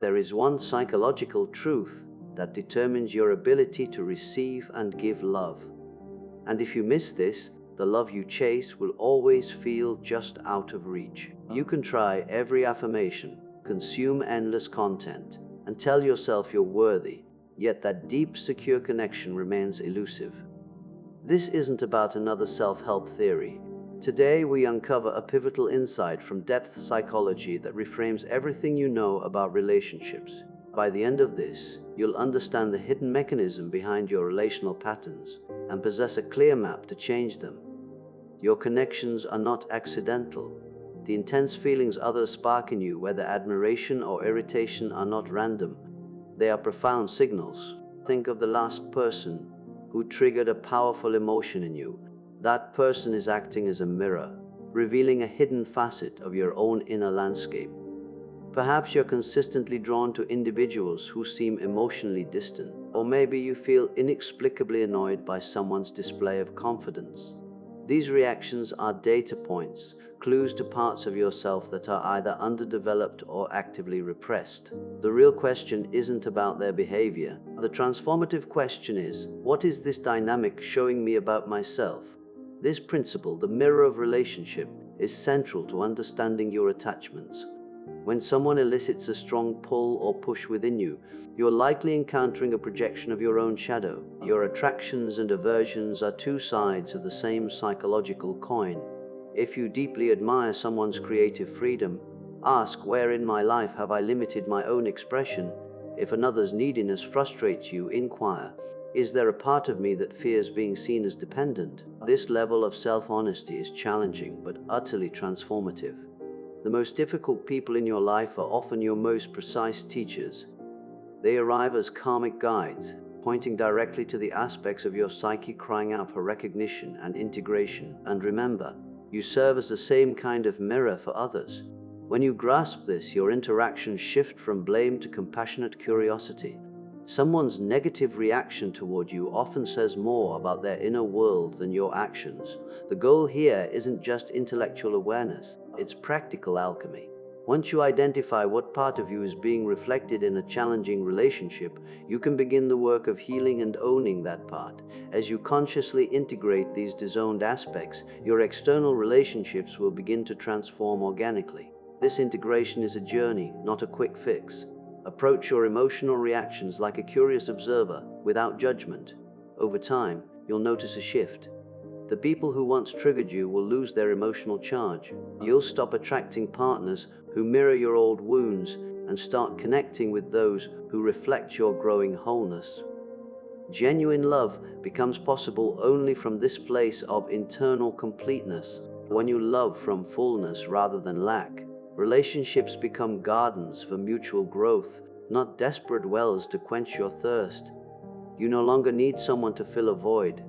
There is one psychological truth that determines your ability to receive and give love. And if you miss this, the love you chase will always feel just out of reach. You can try every affirmation, consume endless content, and tell yourself you're worthy, yet that deep, secure connection remains elusive. This isn't about another self-help theory. Today we uncover a pivotal insight from depth psychology that reframes everything you know about relationships. By the end of this, you'll understand the hidden mechanism behind your relational patterns and possess a clear map to change them. Your connections are not accidental. The intense feelings others spark in you, whether admiration or irritation, are not random. They are profound signals. Think of the last person who triggered a powerful emotion in you. That person is acting as a mirror, revealing a hidden facet of your own inner landscape. Perhaps you're consistently drawn to individuals who seem emotionally distant, or maybe you feel inexplicably annoyed by someone's display of confidence. These reactions are data points, clues to parts of yourself that are either underdeveloped or actively repressed. The real question isn't about their behavior. The transformative question is, what is this dynamic showing me about myself? This principle, the mirror of relationship, is central to understanding your attachments. When someone elicits a strong pull or push within you, you're likely encountering a projection of your own shadow. Your attractions and aversions are two sides of the same psychological coin. If you deeply admire someone's creative freedom, ask, where in my life have I limited my own expression? If another's neediness frustrates you, inquire, is there a part of me that fears being seen as dependent? This level of self-honesty is challenging but utterly transformative. The most difficult people in your life are often your most precise teachers. They arrive as karmic guides, pointing directly to the aspects of your psyche crying out for recognition and integration. And remember, you serve as the same kind of mirror for others. When you grasp this, your interactions shift from blame to compassionate curiosity. Someone's negative reaction toward you often says more about their inner world than your actions. The goal here isn't just intellectual awareness, it's practical alchemy. Once you identify what part of you is being reflected in a challenging relationship, you can begin the work of healing and owning that part. As you consciously integrate these disowned aspects, your external relationships will begin to transform organically. This integration is a journey, not a quick fix. Approach your emotional reactions like a curious observer, without judgment. Over time, you'll notice a shift. The people who once triggered you will lose their emotional charge. You'll stop attracting partners who mirror your old wounds and start connecting with those who reflect your growing wholeness. Genuine love becomes possible only from this place of internal completeness. When you love from fullness rather than lack, relationships become gardens for mutual growth, not desperate wells to quench your thirst. You no longer need someone to fill a void.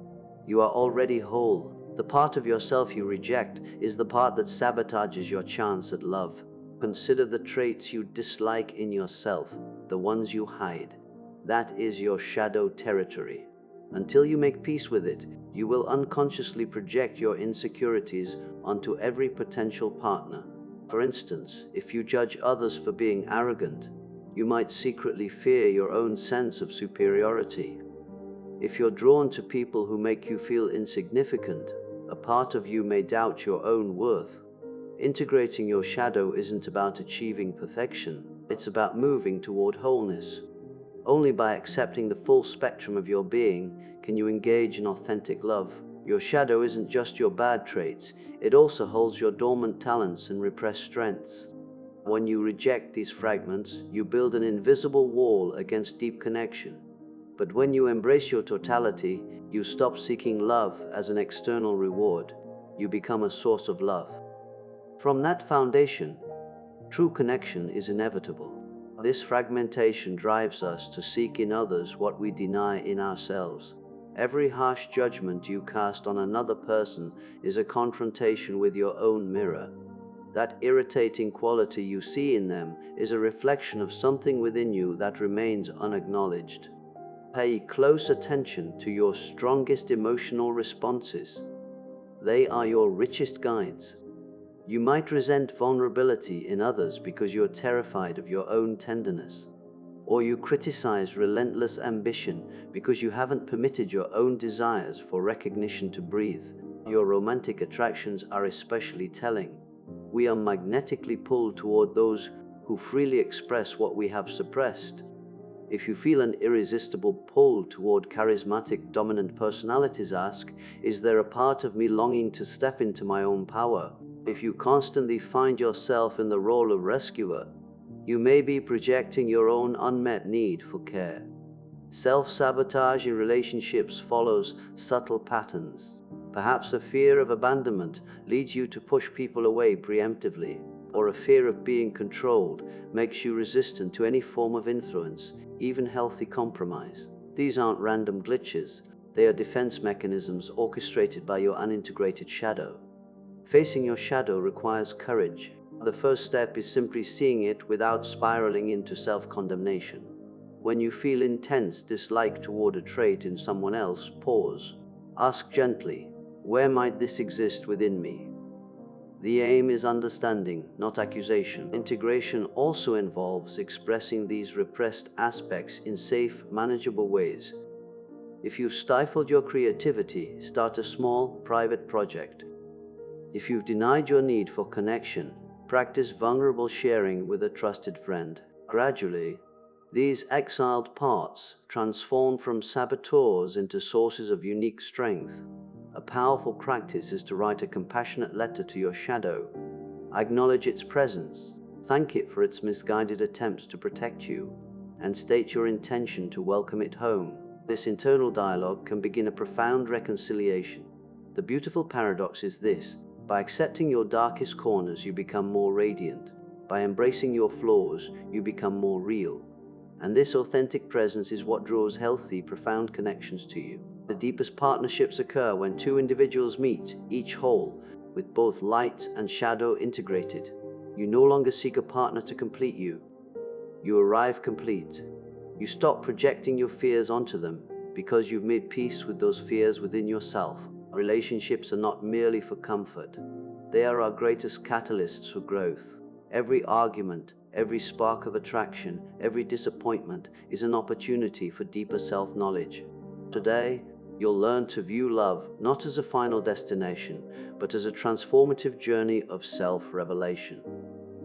You are already whole. The part of yourself you reject is the part that sabotages your chance at love. Consider the traits you dislike in yourself, the ones you hide. That is your shadow territory. Until you make peace with it, you will unconsciously project your insecurities onto every potential partner. For instance, if you judge others for being arrogant, you might secretly fear your own sense of superiority. If you're drawn to people who make you feel insignificant, a part of you may doubt your own worth. Integrating your shadow isn't about achieving perfection, it's about moving toward wholeness. Only by accepting the full spectrum of your being can you engage in authentic love. Your shadow isn't just your bad traits, it also holds your dormant talents and repressed strengths. When you reject these fragments, you build an invisible wall against deep connection. But when you embrace your totality, you stop seeking love as an external reward. You become a source of love. From that foundation, true connection is inevitable. This fragmentation drives us to seek in others what we deny in ourselves. Every harsh judgment you cast on another person is a confrontation with your own mirror. That irritating quality you see in them is a reflection of something within you that remains unacknowledged. Pay close attention to your strongest emotional responses. They are your richest guides. You might resent vulnerability in others because you're terrified of your own tenderness. Or you criticize relentless ambition because you haven't permitted your own desires for recognition to breathe. Your romantic attractions are especially telling. We are magnetically pulled toward those who freely express what we have suppressed. If you feel an irresistible pull toward charismatic, dominant personalities, ask, is there a part of me longing to step into my own power? If you constantly find yourself in the role of rescuer, you may be projecting your own unmet need for care. Self-sabotage in relationships follows subtle patterns. Perhaps a fear of abandonment leads you to push people away preemptively, or a fear of being controlled makes you resistant to any form of influence, even healthy compromise. These aren't random glitches, they are defense mechanisms orchestrated by your unintegrated shadow. Facing your shadow requires courage. The first step is simply seeing it without spiraling into self-condemnation. When you feel intense dislike toward a trait in someone else, pause. Ask gently, where might this exist within me? The aim is understanding, not accusation. Integration also involves expressing these repressed aspects in safe, manageable ways. If you've stifled your creativity, start a small, private project. If you've denied your need for connection, practice vulnerable sharing with a trusted friend. Gradually, these exiled parts transform from saboteurs into sources of unique strength. A powerful practice is to write a compassionate letter to your shadow. Acknowledge its presence, thank it for its misguided attempts to protect you, and state your intention to welcome it home. This internal dialogue can begin a profound reconciliation. The beautiful paradox is this: by accepting your darkest corners, you become more radiant. By embracing your flaws, you become more real. And this authentic presence is what draws healthy, profound connections to you. The deepest partnerships occur when two individuals meet, each whole, with both light and shadow integrated. You no longer seek a partner to complete you. You arrive complete. You stop projecting your fears onto them because you've made peace with those fears within yourself. Relationships are not merely for comfort. They are our greatest catalysts for growth. Every argument, every spark of attraction, every disappointment is an opportunity for deeper self-knowledge. Today, you'll learn to view love not as a final destination, but as a transformative journey of self-revelation.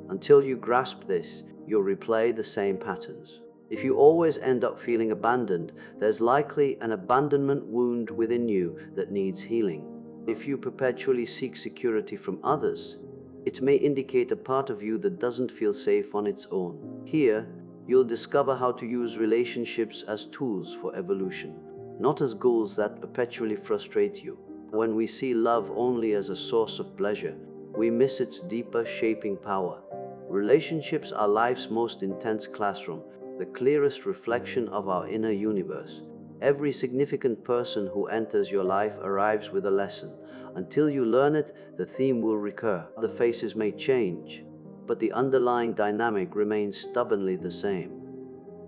Until you grasp this, you'll replay the same patterns. If you always end up feeling abandoned, there's likely an abandonment wound within you that needs healing. If you perpetually seek security from others, it may indicate a part of you that doesn't feel safe on its own. Here, you'll discover how to use relationships as tools for evolution, not as goals that perpetually frustrate you. When we see love only as a source of pleasure, we miss its deeper shaping power. Relationships are life's most intense classroom, the clearest reflection of our inner universe. Every significant person who enters your life arrives with a lesson. Until you learn it, the theme will recur. The faces may change, but the underlying dynamic remains stubbornly the same.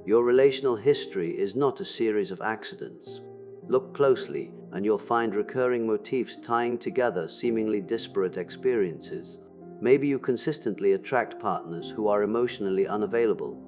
Your relational history is not a series of accidents. Look closely, and you'll find recurring motifs tying together seemingly disparate experiences. Maybe you consistently attract partners who are emotionally unavailable,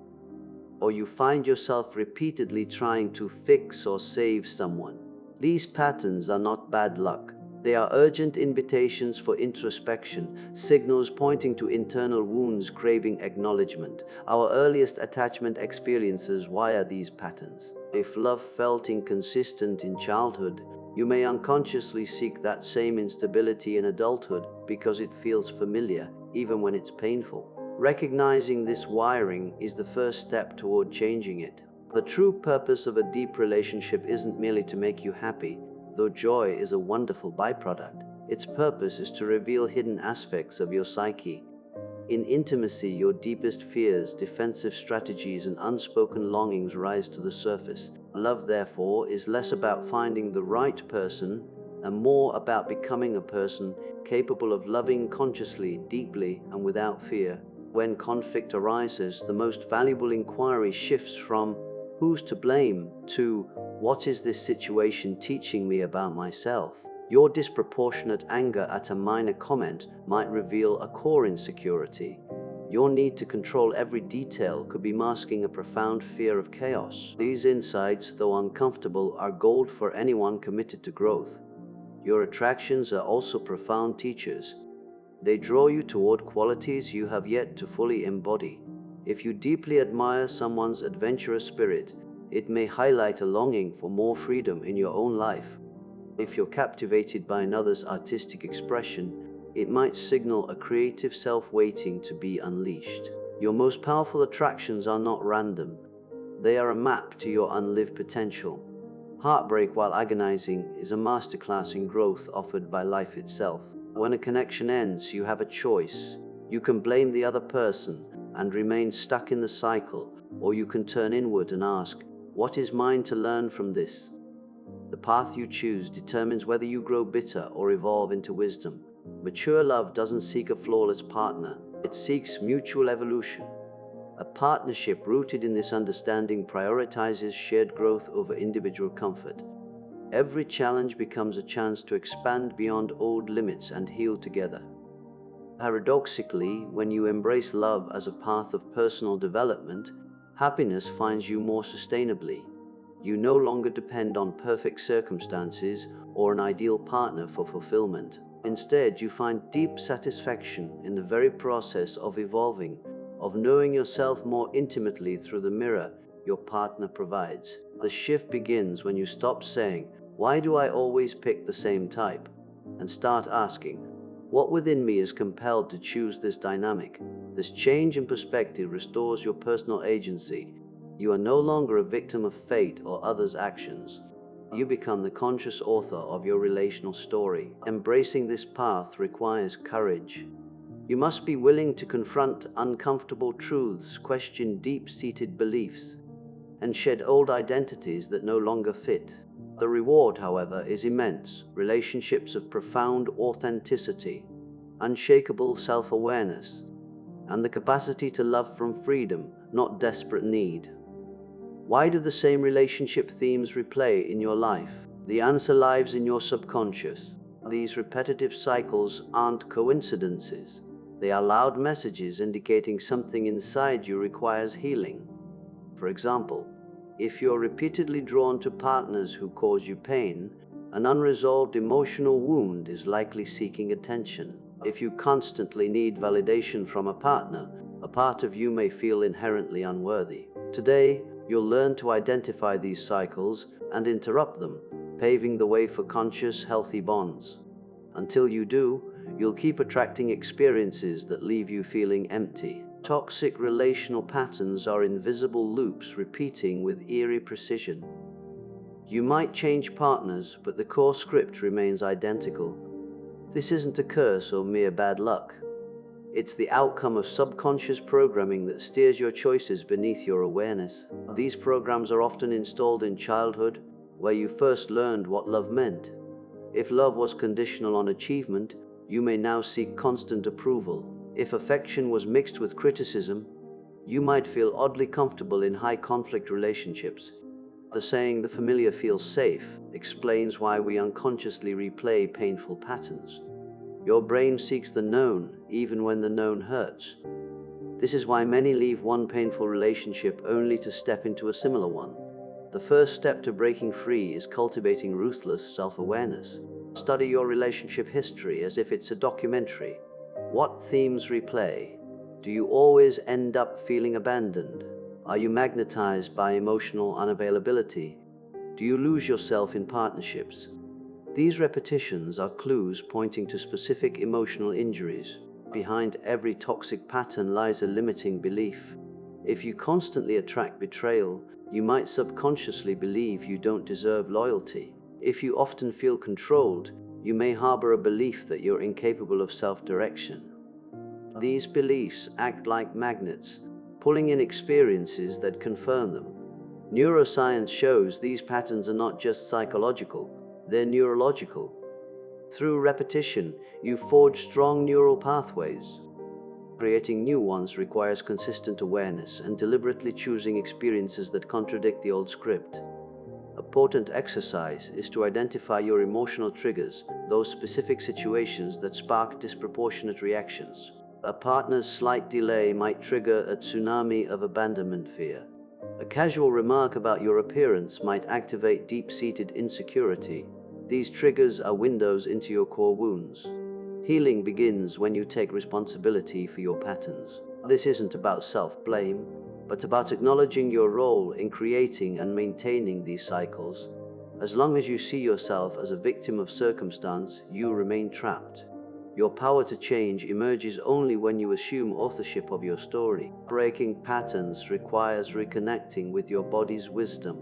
or you find yourself repeatedly trying to fix or save someone. These patterns are not bad luck. They are urgent invitations for introspection, signals pointing to internal wounds craving acknowledgement. Our earliest attachment experiences wire these patterns. If love felt inconsistent in childhood, you may unconsciously seek that same instability in adulthood because it feels familiar, even when it's painful. Recognizing this wiring is the first step toward changing it. The true purpose of a deep relationship isn't merely to make you happy, though joy is a wonderful byproduct. Its purpose is to reveal hidden aspects of your psyche. In intimacy, your deepest fears, defensive strategies, and unspoken longings rise to the surface. Love, therefore, is less about finding the right person and more about becoming a person capable of loving consciously, deeply, and without fear. When conflict arises, the most valuable inquiry shifts from "who's to blame" to "what is this situation teaching me about myself?" Your disproportionate anger at a minor comment might reveal a core insecurity. Your need to control every detail could be masking a profound fear of chaos. These insights, though uncomfortable, are gold for anyone committed to growth. Your attractions are also profound teachers. They draw you toward qualities you have yet to fully embody. If you deeply admire someone's adventurous spirit, it may highlight a longing for more freedom in your own life. If you're captivated by another's artistic expression, it might signal a creative self waiting to be unleashed. Your most powerful attractions are not random. They are a map to your unlived potential. Heartbreak, while agonizing, is a masterclass in growth offered by life itself. When a connection ends, you have a choice. You can blame the other person and remain stuck in the cycle, or you can turn inward and ask, what is mine to learn from this? The path you choose determines whether you grow bitter or evolve into wisdom. Mature love doesn't seek a flawless partner, it seeks mutual evolution. A partnership rooted in this understanding prioritizes shared growth over individual comfort. Every challenge becomes a chance to expand beyond old limits and heal together. Paradoxically, when you embrace love as a path of personal development, happiness finds you more sustainably. You no longer depend on perfect circumstances or an ideal partner for fulfillment. Instead, you find deep satisfaction in the very process of evolving, of knowing yourself more intimately through the mirror your partner provides. The shift begins when you stop saying, "Why do I always pick the same type?" and start asking, "What within me is compelled to choose this dynamic?" This change in perspective restores your personal agency. You are no longer a victim of fate or others' actions. You become the conscious author of your relational story. Embracing this path requires courage. You must be willing to confront uncomfortable truths, question deep-seated beliefs, and shed old identities that no longer fit. The reward, however, is immense. Relationships of profound authenticity, unshakable self-awareness, and the capacity to love from freedom, not desperate need. Why do the same relationship themes replay in your life? The answer lies in your subconscious. These repetitive cycles aren't coincidences. They are loud messages indicating something inside you requires healing. For example, if you're repeatedly drawn to partners who cause you pain, an unresolved emotional wound is likely seeking attention. If you constantly need validation from a partner, a part of you may feel inherently unworthy. Today, you'll learn to identify these cycles and interrupt them, paving the way for conscious, healthy bonds. Until you do, you'll keep attracting experiences that leave you feeling empty. Toxic relational patterns are invisible loops repeating with eerie precision. You might change partners, but the core script remains identical. This isn't a curse or mere bad luck. It's the outcome of subconscious programming that steers your choices beneath your awareness. These programs are often installed in childhood, where you first learned what love meant. If love was conditional on achievement, you may now seek constant approval. If affection was mixed with criticism, you might feel oddly comfortable in high-conflict relationships. The saying, "the familiar feels safe," explains why we unconsciously replay painful patterns. Your brain seeks the known, even when the known hurts. This is why many leave one painful relationship only to step into a similar one. The first step to breaking free is cultivating ruthless self-awareness. Study your relationship history as if it's a documentary. What themes replay? Do you always end up feeling abandoned? Are you magnetized by emotional unavailability? Do you lose yourself in partnerships? These repetitions are clues pointing to specific emotional injuries. Behind every toxic pattern lies a limiting belief. If you constantly attract betrayal, you might subconsciously believe you don't deserve loyalty. If you often feel controlled, you may harbor a belief that you're incapable of self-direction. These beliefs act like magnets, pulling in experiences that confirm them. Neuroscience shows these patterns are not just psychological, they're neurological. Through repetition, you forge strong neural pathways. Creating new ones requires consistent awareness and deliberately choosing experiences that contradict the old script. A important exercise is to identify your emotional triggers, those specific situations that spark disproportionate reactions. A partner's slight delay might trigger a tsunami of abandonment fear. A casual remark about your appearance might activate deep-seated insecurity. These triggers are windows into your core wounds. Healing begins when you take responsibility for your patterns. This isn't about self-blame, but about acknowledging your role in creating and maintaining these cycles. As long as you see yourself as a victim of circumstance, you remain trapped. Your power to change emerges only when you assume authorship of your story. Breaking patterns requires reconnecting with your body's wisdom.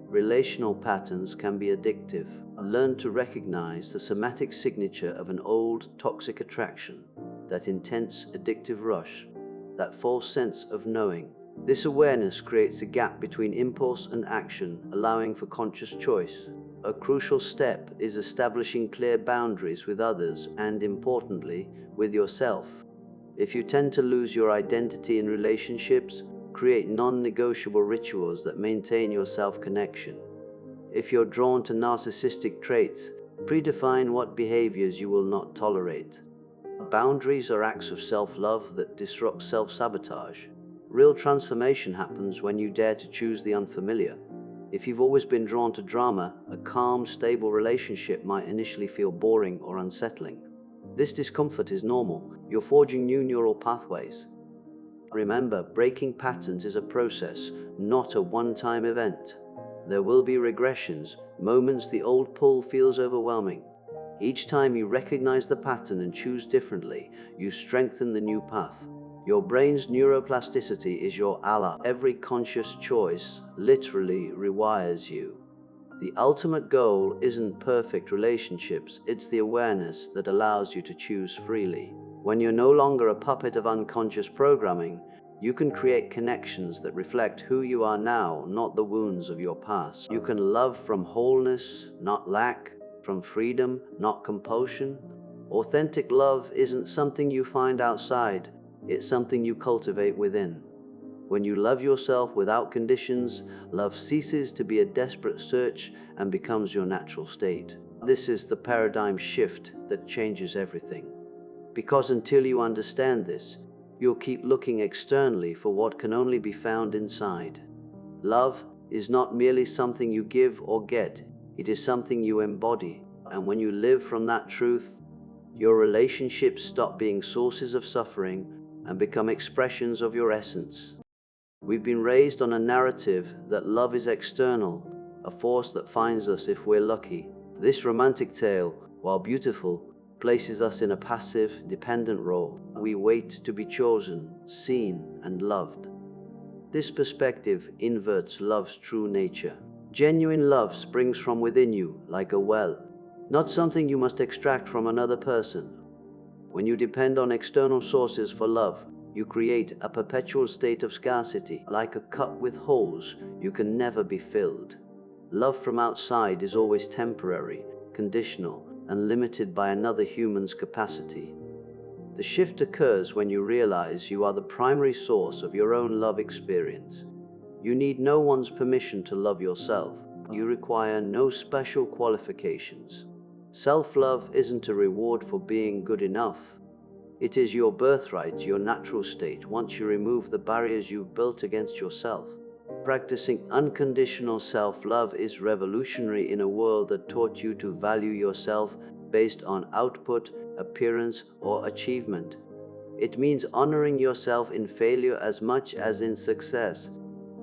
Relational patterns can be addictive. Learn to recognize the somatic signature of an old, toxic attraction, that intense, addictive rush, that false sense of knowing. This awareness creates a gap between impulse and action, allowing for conscious choice. A crucial step is establishing clear boundaries with others and, importantly, with yourself. If you tend to lose your identity in relationships, create non-negotiable rituals that maintain your self-connection. If you're drawn to narcissistic traits, predefine what behaviors you will not tolerate. Boundaries are acts of self-love that disrupt self-sabotage. Real transformation happens when you dare to choose the unfamiliar. If you've always been drawn to drama, a calm, stable relationship might initially feel boring or unsettling. This discomfort is normal. You're forging new neural pathways. Remember, breaking patterns is a process, not a one-time event. There will be regressions, moments the old pull feels overwhelming. Each time you recognize the pattern and choose differently, you strengthen the new path. Your brain's neuroplasticity is your ally. Every conscious choice literally rewires you. The ultimate goal isn't perfect relationships, it's the awareness that allows you to choose freely. When you're no longer a puppet of unconscious programming, you can create connections that reflect who you are now, not the wounds of your past. You can love from wholeness, not lack, from freedom, not compulsion. Authentic love isn't something you find outside, it's something you cultivate within. When you love yourself without conditions, love ceases to be a desperate search and becomes your natural state. This is the paradigm shift that changes everything. Because until you understand this, you'll keep looking externally for what can only be found inside. Love is not merely something you give or get, it is something you embody. And when you live from that truth, your relationships stop being sources of suffering and become expressions of your essence. We've been raised on a narrative that love is external, a force that finds us if we're lucky. This romantic tale, while beautiful, places us in a passive, dependent role. We wait to be chosen, seen, and loved. This perspective inverts love's true nature. Genuine love springs from within you, like a well, not something you must extract from another person. When you depend on external sources for love, you create a perpetual state of scarcity. Like a cup with holes, you can never be filled. Love from outside is always temporary, conditional, and limited by another human's capacity. The shift occurs when you realize you are the primary source of your own love experience. You need no one's permission to love yourself. You require no special qualifications. Self-love isn't a reward for being good enough. It is your birthright, your natural state, once you remove the barriers you've built against yourself. Practicing unconditional self-love is revolutionary in a world that taught you to value yourself based on output, appearance, or achievement. It means honoring yourself in failure as much as in success.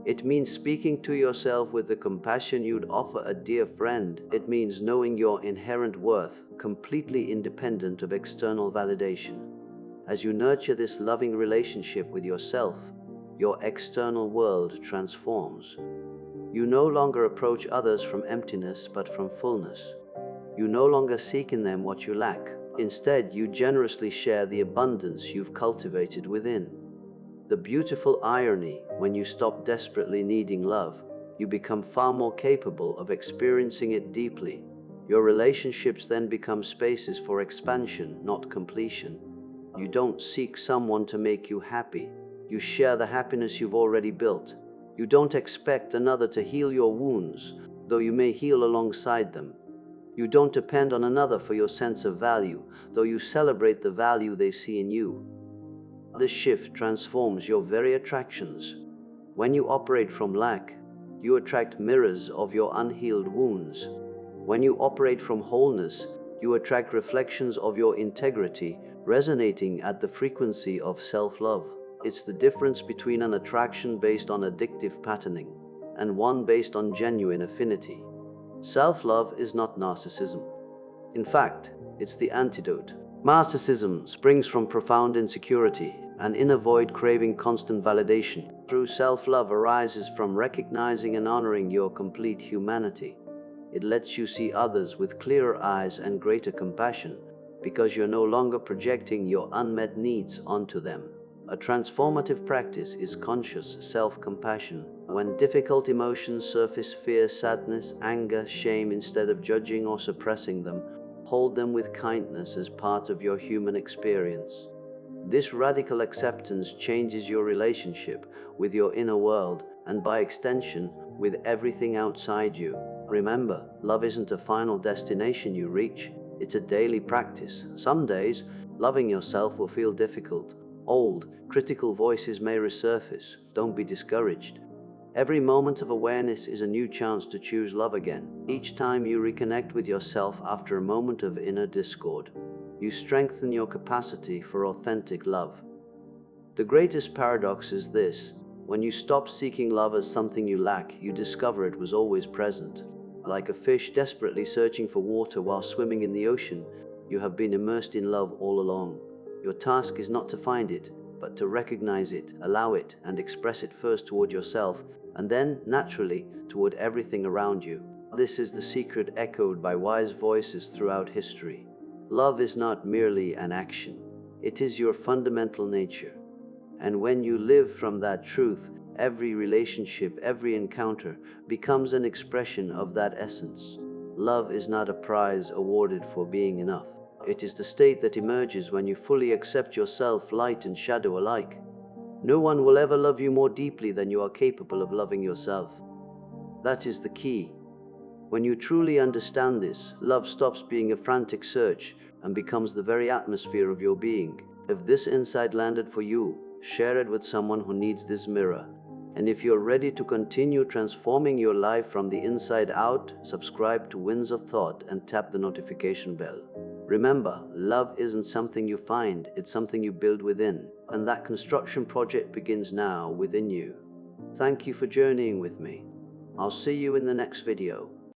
It means speaking to yourself with the compassion you'd offer a dear friend. It means knowing your inherent worth, completely independent of external validation. As you nurture this loving relationship with yourself, your external world transforms. You no longer approach others from emptiness but from fullness. You no longer seek in them what you lack. Instead, you generously share the abundance you've cultivated within. The beautiful irony, when you stop desperately needing love, you become far more capable of experiencing it deeply. Your relationships then become spaces for expansion, not completion. You don't seek someone to make you happy. You share the happiness you've already built. You don't expect another to heal your wounds. though you may heal alongside them. You don't depend on another for your sense of value, though you celebrate the value they see in you. This shift transforms your very attractions. When you operate from lack, you attract mirrors of your unhealed wounds. When you operate from wholeness, you attract reflections of your integrity, resonating at the frequency of self-love. It's the difference between an attraction based on addictive patterning and one based on genuine affinity. Self-love is not narcissism. In fact, it's the antidote. Narcissism springs from profound insecurity, an inner void craving constant validation. True self-love arises from recognizing and honoring your complete humanity. It lets you see others with clearer eyes and greater compassion, because you're no longer projecting your unmet needs onto them. A transformative practice is conscious self-compassion. When difficult emotions surface, fear, sadness, anger, shame, instead of judging or suppressing them, hold them with kindness as part of your human experience. This radical acceptance changes your relationship with your inner world and, by extension, with everything outside you. Remember, love isn't a final destination you reach, it's a daily practice. Some days, loving yourself will feel difficult. Old, critical voices may resurface. Don't be discouraged. Every moment of awareness is a new chance to choose love again. Each time you reconnect with yourself after a moment of inner discord, you strengthen your capacity for authentic love. The greatest paradox is this: when you stop seeking love as something you lack, you discover it was always present. Like a fish desperately searching for water while swimming in the ocean, you have been immersed in love all along. Your task is not to find it, but to recognize it, allow it, and express it first toward yourself, and then, naturally, toward everything around you. This is the secret echoed by wise voices throughout history. Love is not merely an action, it is your fundamental nature. And when you live from that truth, every relationship, every encounter becomes an expression of that essence. Love is not a prize awarded for being enough. It is the state that emerges when you fully accept yourself, light and shadow alike. No one will ever love you more deeply than you are capable of loving yourself. That is the key. When you truly understand this, love stops being a frantic search and becomes the very atmosphere of your being. If this insight landed for you, share it with someone who needs this mirror. And if you're ready to continue transforming your life from the inside out, subscribe to Winds of Thought and tap the notification bell. Remember, love isn't something you find, it's something you build within. And that construction project begins now within you. Thank you for journeying with me. I'll see you in the next video.